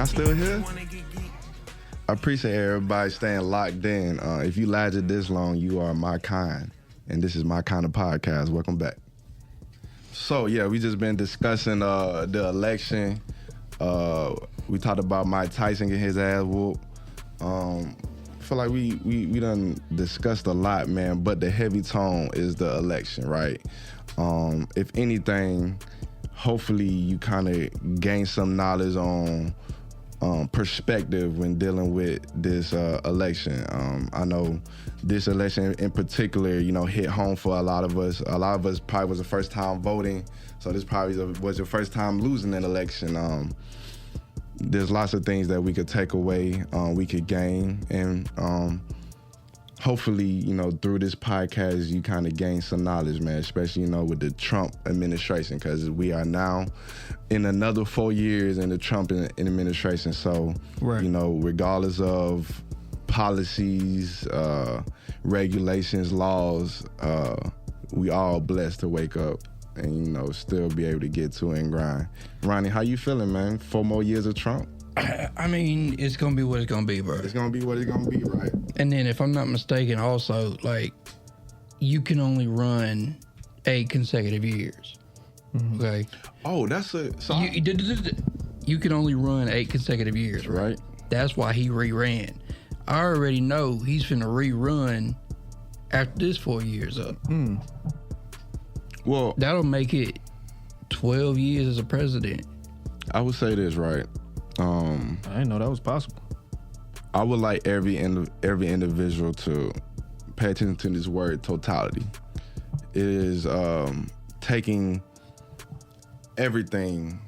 Y'all still here? I appreciate everybody staying locked in. If you lasted this long, you are my kind. And this is my kind of podcast. Welcome back. So, yeah, we just been discussing the election. We talked about Mike Tyson getting his ass whooped. I feel like we done discussed a lot, man, but the heavy tone is the election, right? If anything, hopefully you kind of gain some knowledge on perspective when dealing with this election. I know this election in particular, hit home for a lot of us. A lot of us probably was the first time voting, so this probably was your first time losing an election. There's lots of things that we could take away, we could gain, and hopefully, through this podcast, you kind of gain some knowledge, man, especially, with the Trump administration, because we are now in another 4 years in the Trump administration. So, right. Regardless of policies, regulations, laws, we all blessed to wake up and, still be able to get to it and grind. Ronnie, how you feeling, man? 4 more years of Trump? I mean, it's going to be what it's going to be, bro. It's going to be what it's going to be, right? And then if I'm not mistaken, also, you can only run 8 consecutive years. Mm-hmm. Okay? Oh, that's a... So you can only run 8 consecutive years, right? That's why he reran. I already know he's finna rerun after this 4 years up. Well, that'll make it 12 years as a president. I would say this, right? I didn't know that was possible. I would like every individual to pay attention to this word totality. It is taking everything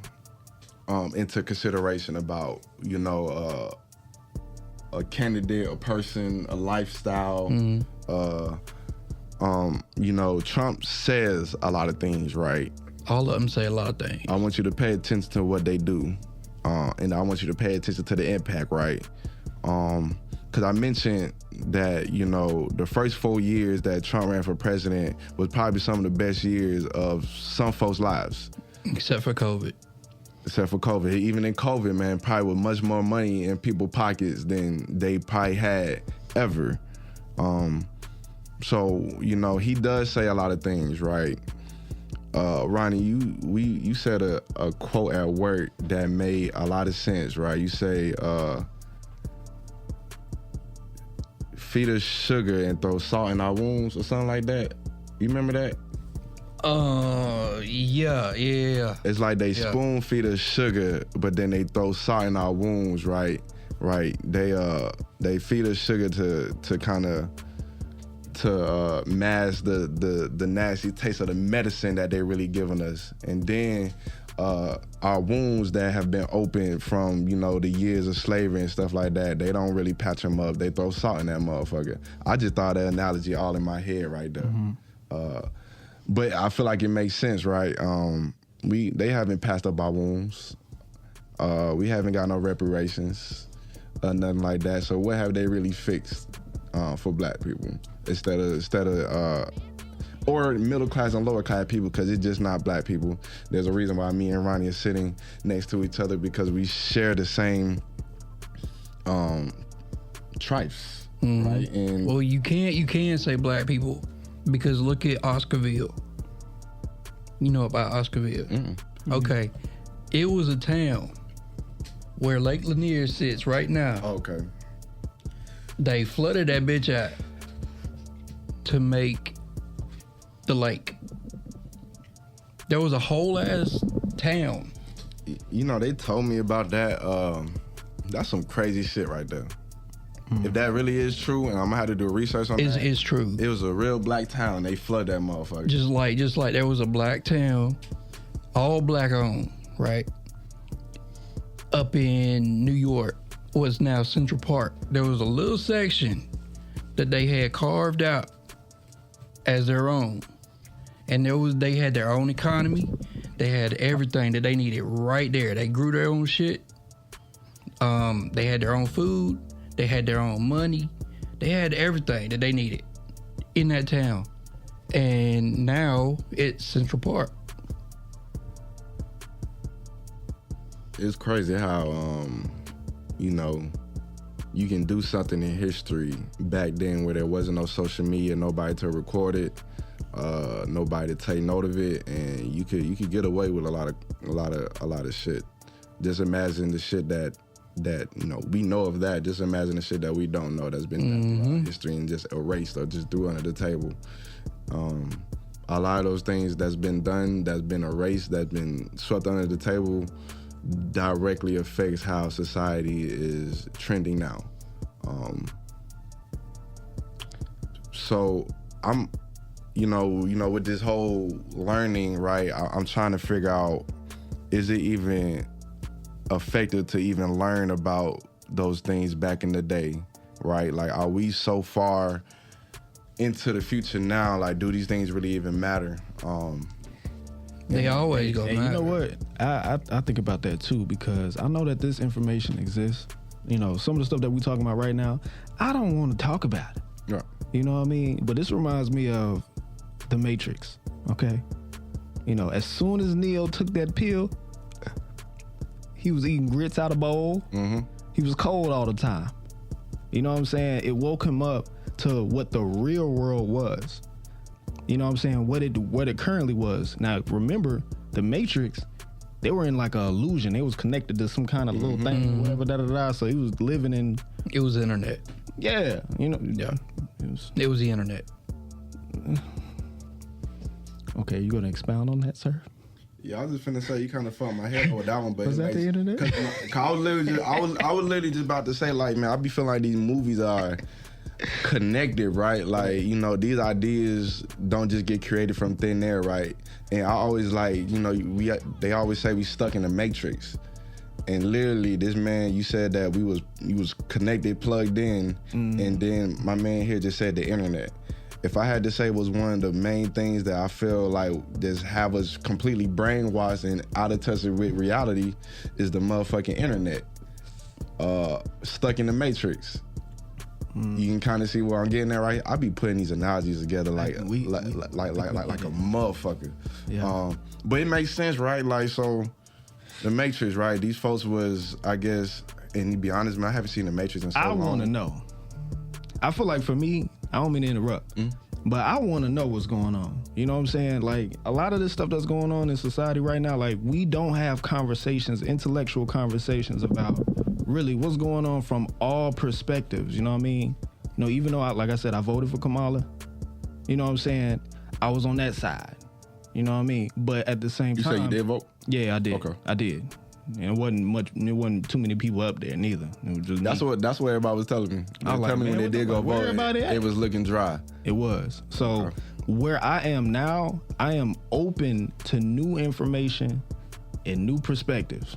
into consideration about, a candidate, a person, a lifestyle. Trump says a lot of things, right? All of them say a lot of things. I want you to pay attention to what they do. And I want you to pay attention to the impact, right? Because I mentioned that, the first 4 years that Trump ran for president was probably some of the best years of some folks' lives. Except for COVID. Even in COVID, man, probably with much more money in people's pockets than they probably had ever. So, he does say a lot of things, right? Ronnie, you said a quote at work that made a lot of sense, right? You say, feed us sugar and throw salt in our wounds or something like that. You remember that? Yeah. It's like they spoon feed us sugar, but then they throw salt in our wounds, right? Right. They feed us sugar to kind of mask the nasty taste of the medicine that they're really giving us. And then our wounds that have been opened from, the years of slavery and stuff like that, they don't really patch them up. They throw salt in that motherfucker. I just thought that analogy all in my head right there. Mm-hmm. But I feel like it makes sense, right? They haven't patched up our wounds. We haven't got no reparations, nothing like that. So what have they really fixed for black people? Instead of or middle class and lower class people, because it's just not black people. There's a reason why me and Ronnie are sitting next to each other, because we share the same tribes, right? And well, you can't say black people, because look at Oscarville. You know about Oscarville? Mm-hmm. Okay, it was a town where Lake Lanier sits right now. Okay, they flooded that bitch out to make the lake. There was a whole ass town. They told me about that. That's some crazy shit right there. If that really is true, and I'm gonna have to do research on that. It's true. It was a real black town. They flooded that motherfucker. Just like there was a black town, all black owned, right? Up in New York, what's now Central Park. There was a little section that they had carved out as their own. And they had their own economy. They had everything that they needed right there. They grew their own shit. They had their own food. They had their own money. They had everything that they needed in that town. And now it's Central Park. It's crazy how you know, you can do something in history back then where there wasn't no social media, nobody to record it, nobody to take note of it, and you could get away with a lot of shit. Just imagine the shit that you know we know of that. Just imagine the shit that we don't know that's been done throughout history and just erased or just threw under the table. A lot of those things that's been done, that's been erased, that's been swept under the table, directly affects how society is trending now. So I'm, you know, with this whole learning, right? I'm trying to figure out, is it even effective to even learn about those things back in the day, right? Like, are we so far into the future now? Like, do these things really even matter? They always go. And you know what? I think about that too, because I know that this information exists. You know, some of the stuff that we're talking about right now, I don't want to talk about it. Yeah. You know what I mean? But this reminds me of The Matrix, okay? You know, as soon as Neo took that pill, he was eating grits out of bowl. Mm-hmm. He was cold all the time. You know what I'm saying? It woke him up to what the real world was. You know what I'm saying? What it currently was. Now, remember, The Matrix, they were in like an illusion. They was connected to some kind of little thing, whatever, So he was living in... It was internet. Yeah, you know. Yeah. It was the internet. Okay, you gonna expound on that, sir? Yeah, I was just finna say you kind of fucked my head with that one, but was that the internet? I was literally just about to say, like, man, I be feeling like these movies are connected, right? Like, you know, these ideas don't just get created from thin air, right? And I always like, you know, they always say we stuck in the Matrix. And literally, this man, you said that you was connected, plugged in, and then my man here just said the internet. If I had to say was one of the main things that I feel like just have us completely brainwashed and out of touch with reality, is the motherfucking internet. Stuck in the Matrix. You can kind of see where I'm getting at, right? I be putting these analogies together like a motherfucker. Yeah. But it makes sense, right? Like, so the Matrix, right? These folks was, I guess, and to be honest, man, I haven't seen the Matrix in so long. I want to know. I feel like for me, I don't mean to interrupt, but I want to know what's going on. You know what I'm saying? Like, a lot of this stuff that's going on in society right now, like, we don't have conversations, intellectual conversations about really what's going on from all perspectives. You know what I mean? You know, even though, like I said, I voted for Kamala, you know what I'm saying? I was on that side. You know what I mean? But at the same time... You say you did vote? Yeah, I did. Okay. I did. And it wasn't too many people up there neither. It was just that's what everybody was telling me. They were telling me when they did go vote, it was looking dry. It was. So where I am now, I am open to new information and new perspectives.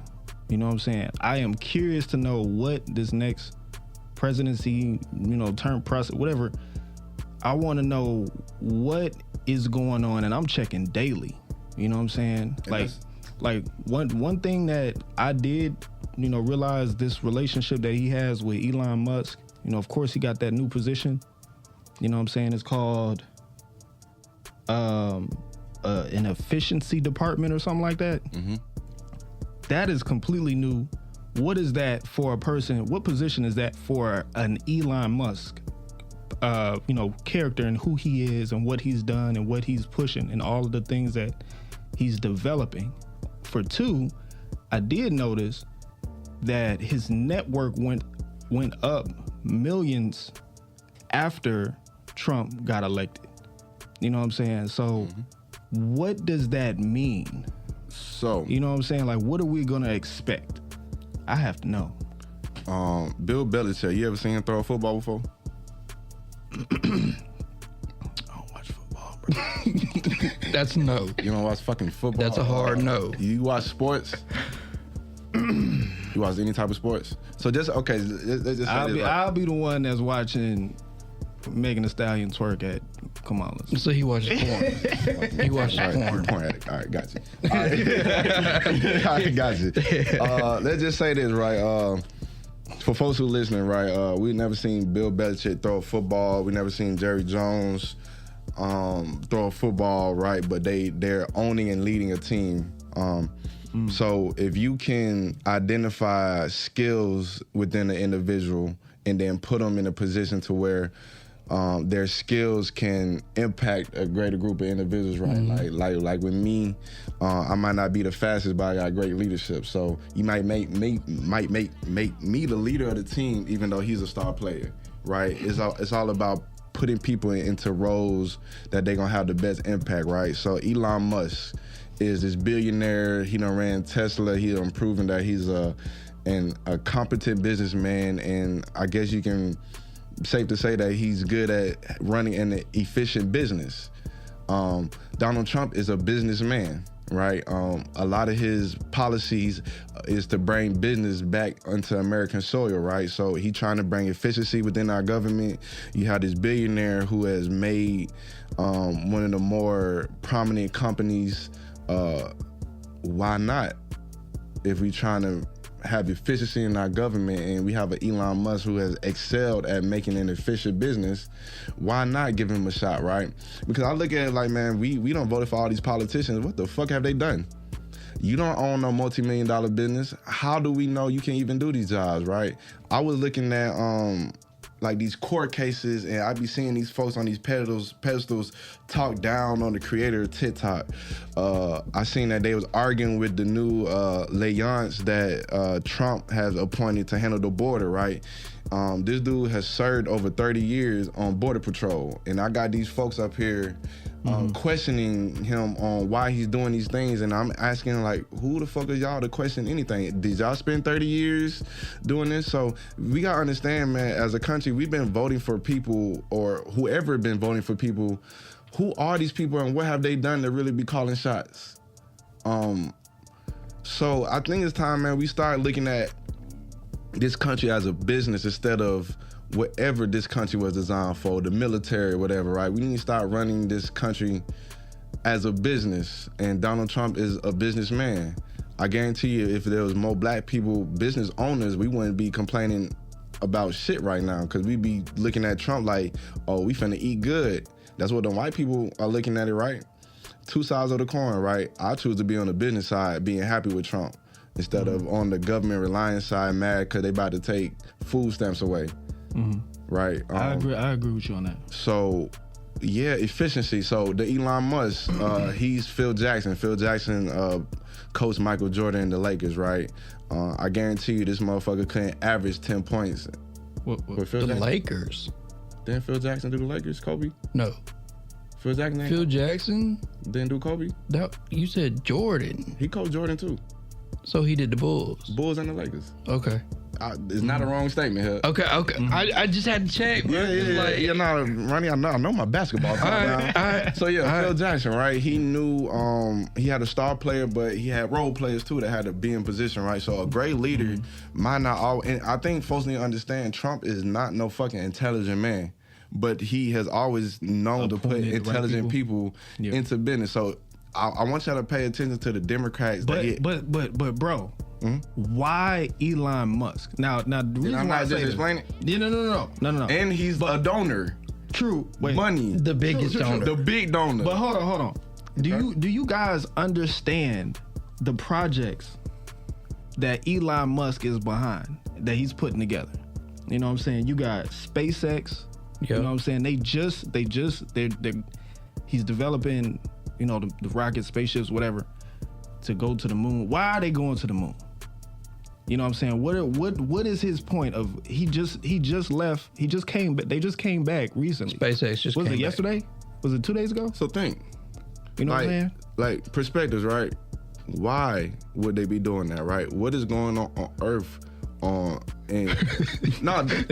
You know what I'm saying? I am curious to know what this next presidency, you know, term process, whatever. I want to know what is going on, and I'm checking daily. You know what I'm saying? Like one thing that I did, you know, realize this relationship that he has with Elon Musk. You know, of course, he got that new position. You know what I'm saying? It's called an efficiency department or something like that. Mm-hmm. That is completely new. What is that for a person? What position is that for an Elon Musk, you know, character, and who he is and what he's done and what he's pushing and all of the things that he's developing? For two, I did notice that his network went up millions after Trump got elected. You know what I'm saying? So what does that mean? So, you know what I'm saying? Like, what are we gonna expect? I have to know. Bill Belichick, you ever seen him throw a football before? That's no. You don't watch fucking football? That's a hard no. You watch sports? You watch any type of sports? So just, okay, let's just I'll be the one that's watching Megan Thee Stallion twerk at Kamala's. So he watches porn. He watches porn. Porn addict. All right, got you. All right, got you. Let's just say this, right? For folks who listening, right, we've never seen Bill Belichick throw a football. We never seen Jerry Jones throw a football, right? But they're owning and leading a team. So if you can identify skills within the individual and then put them in a position to where their skills can impact a greater group of individuals, right? Like with me, I might not be the fastest, but I got great leadership. So you might make me the leader of the team, even though he's a star player, right? It's all about putting people into roles that they're gonna have the best impact, right? So Elon Musk is this billionaire. He done ran Tesla. He done proven that he's a competent businessman, and I guess you can safe to say that he's good at running an efficient business. Donald Trump is a businessman, right? A lot of his policies is to bring business back onto American soil, right? So he's trying to bring efficiency within our government. You have this billionaire who has made one of the more prominent companies. Why not? If we're trying to have efficiency in our government and we have an Elon Musk who has excelled at making an efficient business, why not give him a shot, right? Because I look at it like, man, we don't vote for all these politicians. What the fuck have they done? You don't own no multi-million-dollar business. How do we know you can even do these jobs, right? I was looking at like these court cases, and I be seeing these folks on these pedestals talk down on the creator of TikTok. I seen that they was arguing with the new liaisons that Trump has appointed to handle the border, right? This dude has served over 30 years on Border Patrol, and I got these folks up here questioning him on why he's doing these things, and I'm asking, like, who the fuck are y'all to question anything? Did y'all spend 30 years doing this? So we gotta understand, man, as a country, we've been voting for people, or whoever been voting for people. Who are these people and what have they done to really be calling shots? So I think it's time, man, we start looking at this country as a business instead of whatever this country was designed for, the military or whatever, right? We need to start running this country as a business, and Donald Trump is a businessman. I guarantee you, if there was more black people, business owners, we wouldn't be complaining about shit right now, because we'd be looking at Trump like, oh, we finna eat good. That's what the white people are looking at it, right? Two sides of the coin, right? I choose to be on the business side, being happy with Trump, instead of on the government reliance side, mad because they about to take food stamps away. Right. I agree with you on that. So, yeah, efficiency. So the Elon Musk, he's Phil Jackson. Phil Jackson coached Michael Jordan and the Lakers, right? I guarantee you, this motherfucker couldn't average 10 points. What? With Phil The Jackson. Lakers? Didn't Phil Jackson do the Lakers? Kobe? No. Phil Jackson? Phil Jackson? Didn't do Kobe? That, you said Jordan. He coached Jordan too. So he did the Bulls. Bulls and the Lakers. Okay. It's not a wrong statement here. Okay. I just had to check. Bro. Yeah. No, Ronnie, I know my basketball. All right. So yeah, Phil Jackson, right? He knew he had a star player, but he had role players too that had to be in position, right? So a great leader might not all. And I think folks need to understand, Trump is not no fucking intelligent man, but he has always known to put intelligent people into business. So I want y'all to pay attention to the Democrats. But bro, why Elon Musk? Now the reason why I say explain it. Yeah, no. And he's a donor. True. Wait. Money. The biggest donor. The big donor. But hold on. Do you guys understand the projects that Elon Musk is behind, that he's putting together? You know what I'm saying? You got SpaceX. Yep. You know what I'm saying? He's developing, you know, the rockets, spaceships, whatever, to go to the moon. Why are they going to the moon? You know what I'm saying? What is his point of he just left, he just came back, they just came back recently. SpaceX just was came it yesterday? back. Was it 2 days ago? So think. You know what I'm saying? Like perspectives, right? Why would they be doing that, right? What is going on Earth? They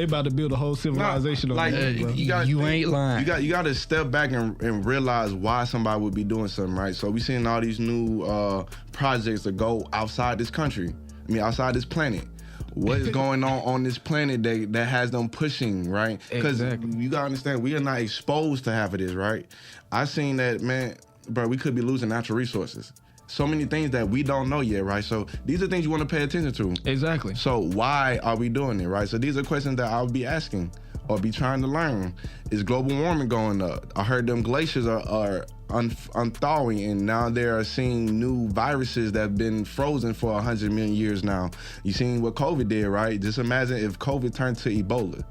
about to build a whole civilization on like, that, bro. You ain't lying. You got to step back and realize why somebody would be doing something, right? So we seeing all these new projects that go outside this country. I mean, outside this planet. What is going on this planet that has them pushing, right? Because you got to understand, we are not exposed to half of this, right? I seen that, man, bro, we could be losing natural resources. So many things that we don't know yet, right? So these are things you want to pay attention to. Exactly. So why are we doing it, right? So these are questions that I'll be asking or be trying to learn. Is global warming going up? I heard them glaciers are unthawing, and now they are seeing new viruses that have been frozen for 100 million years now. You seen what COVID did, right? Just imagine if COVID turned to Ebola.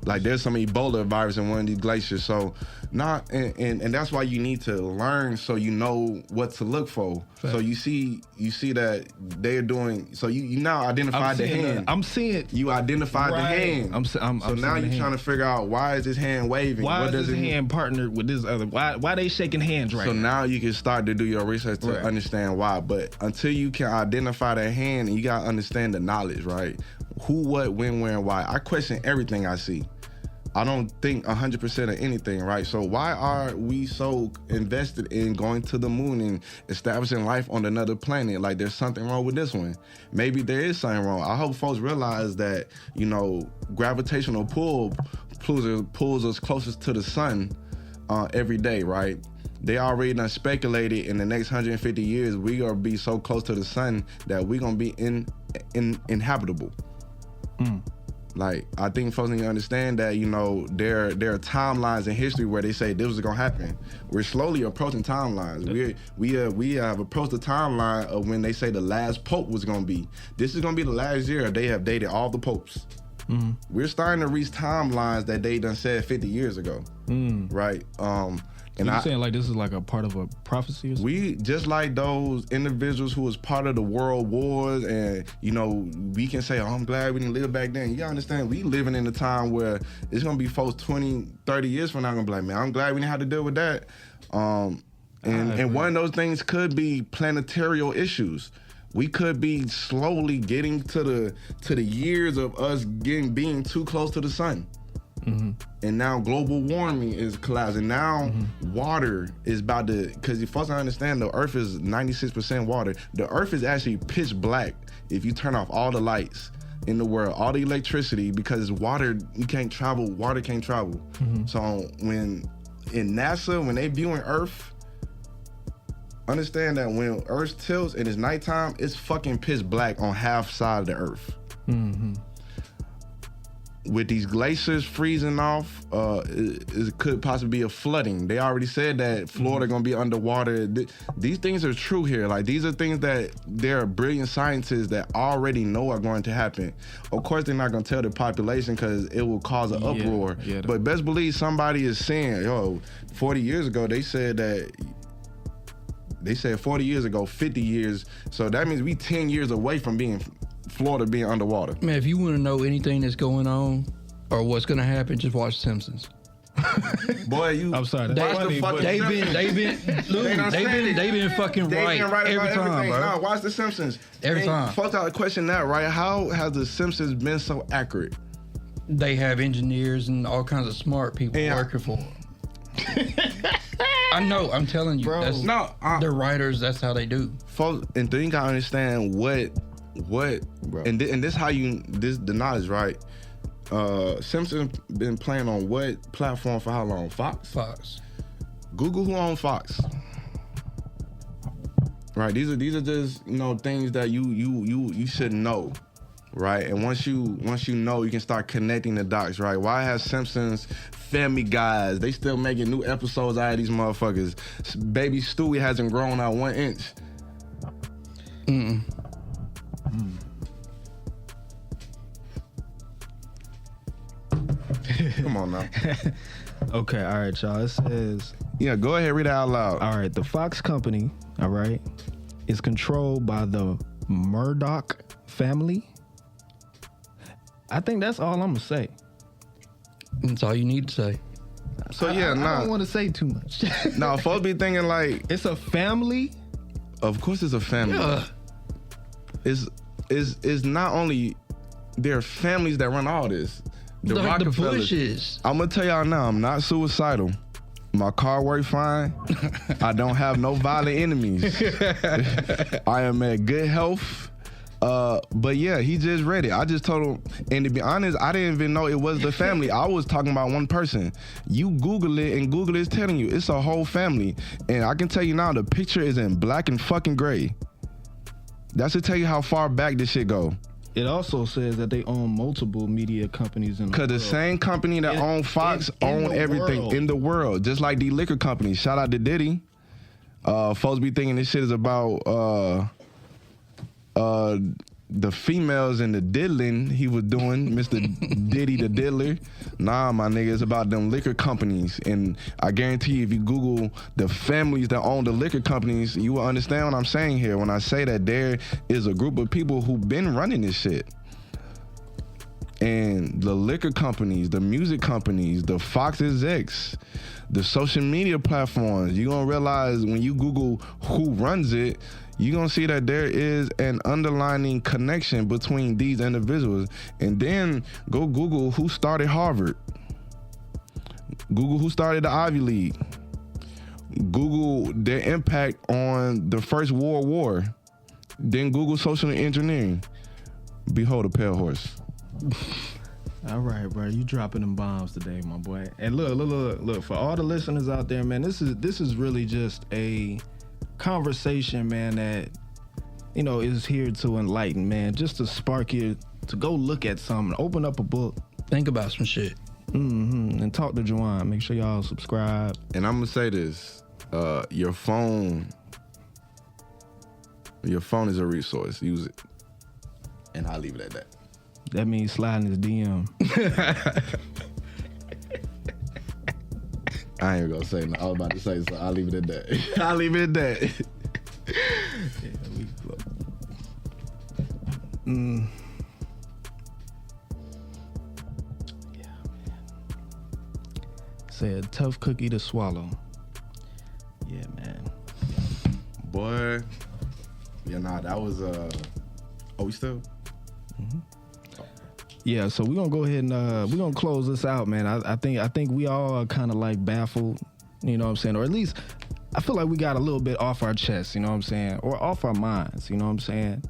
Like there's some Ebola virus in one of these glaciers. So and that's why you need to learn so you know what to look for. Fair. So you see that they're doing. So you now identified the hand. I'm seeing you identified the hand. So now you're trying to figure out why is this hand waving? Why is this hand partnered with this other? Why they shaking hands right now? So now you can start to do your research to understand why. But until you can identify that hand, and you gotta understand the knowledge, right? Who, what, when, where, and why. I question everything I see. I don't think 100% of anything, right? So why are we so invested in going to the moon and establishing life on another planet? Like there's something wrong with this one. Maybe there is something wrong. I hope folks realize that, gravitational pull pulls us closest to the sun every day, right? They already done speculated in the next 150 years, we gonna be so close to the sun that we gonna be inhabitable. Like, I think folks need to understand that, there are timelines in history where they say this was gonna happen. We're slowly approaching timelines. We have approached the timeline of when they say the last pope was gonna be. This is gonna be the last year they have dated all the popes. We're starting to reach timelines that they done said 50 years ago, right? And you're saying like this is like a part of a prophecy or something? We, just like those individuals who was part of the world wars, and, we can say, I'm glad we didn't live back then. You gotta understand, we living in a time where it's gonna be folks 20, 30 years from now gonna be like, man, I'm glad we didn't have to deal with that. And one of those things could be planetary issues. We could be slowly getting to the years of us being too close to the sun. And now global warming is collapsing. Now water is about to, because you folks understand the earth is 96% water. The earth is actually pitch black if you turn off all the lights in the world, all the electricity, because water, water can't travel. So when in NASA, when they viewing Earth, understand that when Earth tilts and it's nighttime, it's fucking pitch black on half side of the Earth. With these glaciers freezing off, it could possibly be a flooding. They already said that Florida gonna be underwater. These things are true here. Like, these are things that there are brilliant scientists that already know are going to happen. Of course, they're not gonna tell the population because it will cause an uproar. But best believe somebody is saying, 40 years ago, they said 40 years ago, 50 years. So that means we 10 years away from Florida being underwater. Man, if you want to know anything that's going on or what's going to happen, just watch Simpsons. Boy, I'm sorry. They've been fucking right every time, bro. No, watch the Simpsons. Every time. Folks out to question that, right? How has the Simpsons been so accurate? They have engineers and all kinds of smart people working for them. I know, I'm telling you. Bro, they're writers, that's how they do. Folks, and then you gotta understand what and this how the knowledge, right? Simpsons been playing on what platform for how long? Fox. Google who owns Fox. Right. These are just things that you should know, right? And once you know, you can start connecting the dots, right? Why has Simpsons, Family Guys, they still making new episodes out of these motherfuckers? Baby Stewie hasn't grown out 1 inch. Come on now. Okay, all right, y'all. It says... Yeah, go ahead, read it out loud. All right, the Fox company, all right, is controlled by the Murdoch family. I think that's all I'm going to say. That's all you need to say. So, I don't want to say too much. No, folks be thinking like... It's a family? Of course it's a family. Yeah. It's not only... There are families that run all this. The Rockefellers. Bushes. I'm gonna tell y'all now, I'm not suicidal. My car works fine. I don't have no violent enemies. I am at good health. But yeah, he just read it. I just told him, and to be honest, I didn't even know it was the family. I was talking about one person. You Google it, and Google is telling you it's a whole family. And I can tell you now, the picture is in black and fucking gray. That should tell you how far back this shit go. It also says that they own multiple media companies in the world. Because the same company that own Fox own everything in the world. Just like the liquor companies. Shout out to Diddy. Folks be thinking this shit is about the females and the diddling he was doing, Mr. Diddy the diddler. Nah, my nigga, it's about them liquor companies. And I guarantee you, if you Google the families that own the liquor companies, you will understand what I'm saying here when I say that there is a group of people who've been running this shit. And the liquor companies, the music companies, the Fox execs, the social media platforms, you're going to realize when you Google who runs it, you're going to see that there is an underlying connection between these individuals. And then go Google who started Harvard. Google who started the Ivy League. Google their impact on the First World War. Then Google social engineering. Behold a pale horse. All right, bro, you dropping them bombs today, my boy. And look, for all the listeners out there, man, this is really just a conversation, man, that, you know, is here to enlighten, man, just to spark you to go look at something, open up a book, think about some shit, and talk to Juwan. Make sure y'all subscribe. And I'm gonna say this: your phone is a resource. Use it, and I'll leave it at that. That means sliding his DM. I ain't gonna say nothing. I was about to say, so I'll leave it at that. I'll leave it at that. Yeah, man. Say a tough cookie to swallow. Yeah, man. Boy. Yeah, nah, that was we still? Mm-hmm. Yeah, so we're gonna go ahead and we're gonna close this out, man. I think we all are kind of like baffled, you know what I'm saying, or at least I feel like we got a little bit off our chest, you know what I'm saying, or off our minds, you know what I'm saying.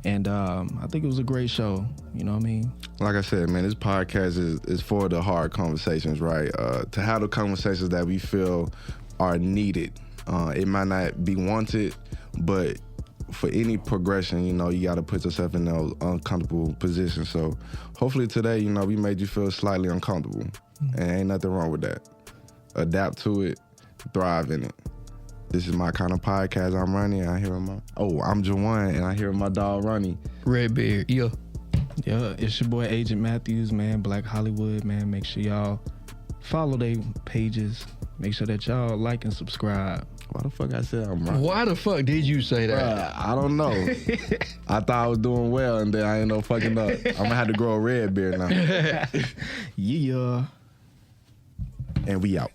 And I think it was a great show, you know what I mean. Like I said, man, this podcast is for the hard conversations, right? To have the conversations that we feel are needed. It might not be wanted, but for any progression, you know, you got to put yourself in those uncomfortable positions. So hopefully today, you know, we made you feel slightly uncomfortable. Mm-hmm. And ain't nothing wrong with that. Adapt to it, thrive in it. This is my kind of podcast. I'm Ronnie. I'm Jawan, and I hear my dog Ronnie. Redbeard, yeah. Yeah, it's your boy Agent Matthews, man. BlackHollywood, man. Make sure y'all follow their pages. Make sure that y'all like and subscribe. Why the fuck I said I'm right? Why the fuck did you say that? I don't know. I thought I was doing well, and then I ain't no fucking up. I'm gonna have to grow a red beard now. Yeah. And we out.